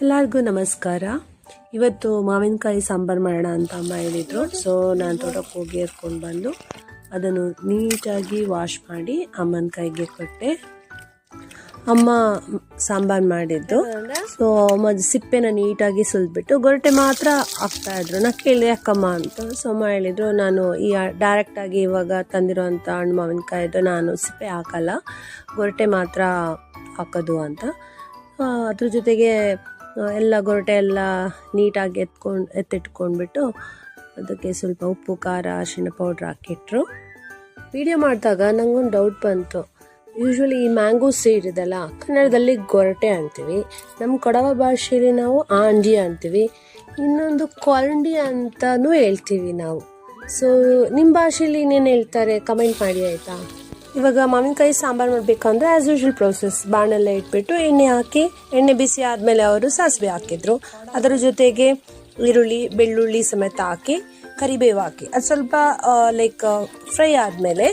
ಎಲ್ಲರಿಗೂ ನಮಸ್ಕಾರ. ಇವತ್ತು ಮಾವಿನಕಾಯಿ ಸಾಂಬಾರು ಮಾಡೋಣ ಅಂತ ಅಮ್ಮ ಹೇಳಿದರು. ಸೊ ನಾನು ತೋಟಕ್ಕೆ ಹೋಗಿ ಏರ್ಕೊಂಡು ಬಂದು ಅದನ್ನು ನೀಟಾಗಿ ವಾಶ್ ಮಾಡಿ ಅಮ್ಮನ ಕೈಗೆ ಕೊಟ್ಟೆ. ಅಮ್ಮ ಸಾಂಬಾರು ಮಾಡಿದ್ದು. ಸೊ ಅಮ್ಮ ಸಿಪ್ಪೆನ ನೀಟಾಗಿ ಸುಲಿದ್ಬಿಟ್ಟು ಗೊರಟೆ ಮಾತ್ರ ಹಾಕ್ತಾಯಿದ್ರು. ನಾ ಕೇಳಿದೆ ಯಾಕಮ್ಮ ಅಂತ. ಸೊ ಅಮ್ಮ ಹೇಳಿದರು, ನಾನು ಈ ಡೈರೆಕ್ಟಾಗಿ ಇವಾಗ ತಂದಿರೋಂಥ ಹಣ್ಣು ಮಾವಿನಕಾಯಿದು ನಾನು ಸಿಪ್ಪೆ ಹಾಕಲ್ಲ, ಗೊರಟೆ ಮಾತ್ರ ಹಾಕೋದು ಅಂತ. ಅದ್ರ ಜೊತೆಗೆ ಎಲ್ಲ ಗೊರಟೆ ಎಲ್ಲ ನೀಟಾಗಿ ಎತ್ತಿಟ್ಕೊಂಡ್ಬಿಟ್ಟು ಅದಕ್ಕೆ ಸ್ವಲ್ಪ ಉಪ್ಪು, ಖಾರ, ಅರಿಶಿಣ ಪೌಡ್ರ್ ಹಾಕಿಟ್ರು. ವಿಡಿಯೋ ಮಾಡಿದಾಗ ನಂಗೊಂದು ಡೌಟ್ ಬಂತು. ಯೂಶ್ವಲಿ ಈ ಮ್ಯಾಂಗೋ ಸೀಡ್ ಇದೆಲ್ಲ ಕನ್ನಡದಲ್ಲಿ ಗೊರಟೆ ಅಂತೀವಿ, ನಮ್ಮ ಕೊಡವ ಭಾಷೆಯಲ್ಲಿ ನಾವು ಆಂಜಿ ಅಂತೀವಿ, ಇನ್ನೊಂದು ಕೊರಂಡಿ ಅಂತಲೂ ಹೇಳ್ತೀವಿ ನಾವು. ಸೊ ನಿಮ್ಮ ಭಾಷೆಯಲ್ಲಿ ಇನ್ನೇನು ಹೇಳ್ತಾರೆ ಕಮೆಂಟ್ ಮಾಡಿ ಆಯಿತಾ. ಇವಾಗ ಮಾವಿನಕಾಯಿ ಸಾಂಬಾರು ಮಾಡಬೇಕಂದ್ರೆ ಆ್ಯಸ್ ಯೂಶ್ವಲ್ ಪ್ರೋಸೆಸ್, ಬಾಣಲೆ ಇಟ್ಬಿಟ್ಟು ಎಣ್ಣೆ ಹಾಕಿ, ಎಣ್ಣೆ ಬಿಸಿ ಆದಮೇಲೆ ಅವರು ಸಾಸಿವೆ ಹಾಕಿದ್ರು. ಅದರ ಜೊತೆಗೆ ಈರುಳ್ಳಿ, ಬೆಳ್ಳುಳ್ಳಿ ಸಮೇತ ಹಾಕಿ, ಕರಿಬೇವು ಹಾಕಿ ಅದು ಸ್ವಲ್ಪ ಲೈಕ್ ಫ್ರೈ ಆದಮೇಲೆ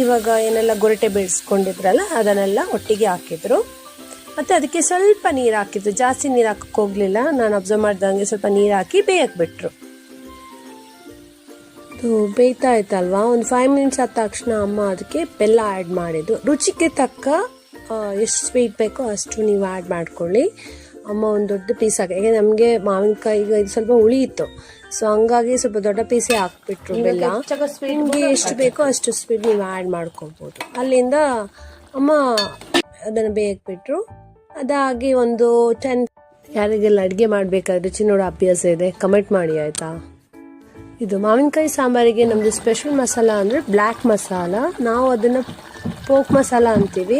ಇವಾಗ ಏನೆಲ್ಲ ಗೊರಟೆ ಬೇಯಿಸ್ಕೊಂಡಿದ್ರಲ್ಲ ಅದನ್ನೆಲ್ಲ ಒಟ್ಟಿಗೆ ಹಾಕಿದ್ರು. ಮತ್ತು ಅದಕ್ಕೆ ಸ್ವಲ್ಪ ನೀರು ಹಾಕಿದ್ರು, ಜಾಸ್ತಿ ನೀರು ಹಾಕಕ್ಕೆ ಹೋಗಲಿಲ್ಲ. ನಾನು ಅಬ್ಸರ್ವ್ ಮಾಡ್ದಂಗೆ ಸ್ವಲ್ಪ ನೀರು ಹಾಕಿ ಬೇಯಕ್ಕೆ ಬಿಟ್ಟರು. ಅದು ಬೇಯ್ತಾ ಇತ್ತಲ್ವ, ಒಂದು 5 ಮಿನಿಟ್ಸ್ ಆದ ತಕ್ಷಣ ಅಮ್ಮ ಅದಕ್ಕೆ ಬೆಲ್ಲ ಆ್ಯಡ್ ಮಾಡಿದ್ದು. ರುಚಿಗೆ ತಕ್ಕ ಎಷ್ಟು ಸ್ವೀಟ್ ಬೇಕೋ ಅಷ್ಟು ನೀವು ಆ್ಯಡ್ ಮಾಡ್ಕೊಳ್ಳಿ. ಅಮ್ಮ ಒಂದು ದೊಡ್ಡ ಪೀಸ್ ಹಾಕಿ, ಯಾಕೆ ನಮಗೆ ಮಾವಿನಕಾಯಿಗೆ ಇದು ಸ್ವಲ್ಪ ಹುಳಿ ಇತ್ತು, ಸೊ ಹಂಗಾಗಿ ಸ್ವಲ್ಪ ದೊಡ್ಡ ಪೀಸೇ ಹಾಕ್ಬಿಟ್ರು ಬೆಲ್ಲ. ನಿಮಗೆ ಎಷ್ಟು ಬೇಕೋ ಅಷ್ಟು ಸ್ವೀಟ್ ನೀವು ಆ್ಯಡ್ ಮಾಡ್ಕೊಬೋದು. ಅಲ್ಲಿಂದ ಅಮ್ಮ ಅದನ್ನು ಬೇಯಕ್ಕೆ ಬಿಟ್ಟರು. ಅದಾಗಿ ಒಂದು 10 ಯಾರಿಗೆಲ್ಲ ಅಡುಗೆ ಮಾಡಬೇಕಾದ್ರೆ ರುಚಿ ನೋಡೋ ಅಭ್ಯಾಸ ಇದೆ ಕಮೆಂಟ್ ಮಾಡಿ ಆಯಿತಾ. ಇದು ಮಾವಿನಕಾಯಿ ಸಾಂಬಾರಿಗೆ ನಮ್ಮದು ಸ್ಪೆಷಲ್ ಮಸಾಲ ಅಂದರೆ ಬ್ಲ್ಯಾಕ್ ಮಸಾಲ, ನಾವು ಅದನ್ನು ಪೋಕ್ ಮಸಾಲ ಅಂತೀವಿ.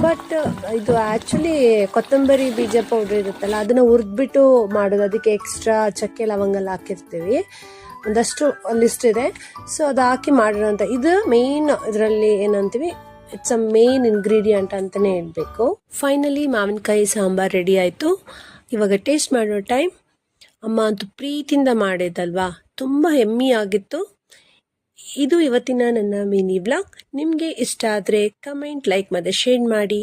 ಬಟ್ ಇದು ಆ್ಯಕ್ಚುಲಿ ಕೊತ್ತಂಬರಿ ಬೀಜ ಪೌಡ್ರ್ ಇರುತ್ತಲ್ಲ ಅದನ್ನು ಹುರಿದ್ಬಿಟ್ಟು ಮಾಡೋದು. ಅದಕ್ಕೆ ಎಕ್ಸ್ಟ್ರಾ ಚಕ್ಕೆ ಲವಂಗಲ್ಲ ಹಾಕಿರ್ತೀವಿ, ಒಂದಷ್ಟು ಲಿಸ್ಟ್ ಇದೆ. ಸೊ ಅದು ಹಾಕಿ ಮಾಡಿರೋಂಥ ಇದು ಮೇಯ್ನ್, ಇದರಲ್ಲಿ ಏನಂತೀವಿ, ಇಟ್ಸ್ ಅ ಮೇಯ್ನ್ ಇಂಗ್ರೀಡಿಯೆಂಟ್ ಅಂತಲೇ ಹೇಳಬೇಕು. ಫೈನಲಿ ಮಾವಿನಕಾಯಿ ಸಾಂಬಾರು ರೆಡಿ ಆಯಿತು. ಇವಾಗ ಟೇಸ್ಟ್ ಮಾಡೋ ಟೈಮ್. ಅಮ್ಮ ಅಂತೂ ಪ್ರೀತಿಯಿಂದ ಮಾಡಿದ್ದಲ್ವಾ, ತುಂಬ ಯಮ್ಮಿ ಆಗಿತ್ತು. ಇದು ಇವತ್ತಿನ ನನ್ನ ಮಿನಿ ವ್ಲಾಗ್. ನಿಮಗೆ ಇಷ್ಟ ಆದರೆ ಕಮೆಂಟ್, ಲೈಕ್ ಮತ್ತು ಶೇರ್ ಮಾಡಿ.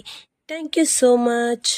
Thank you so much.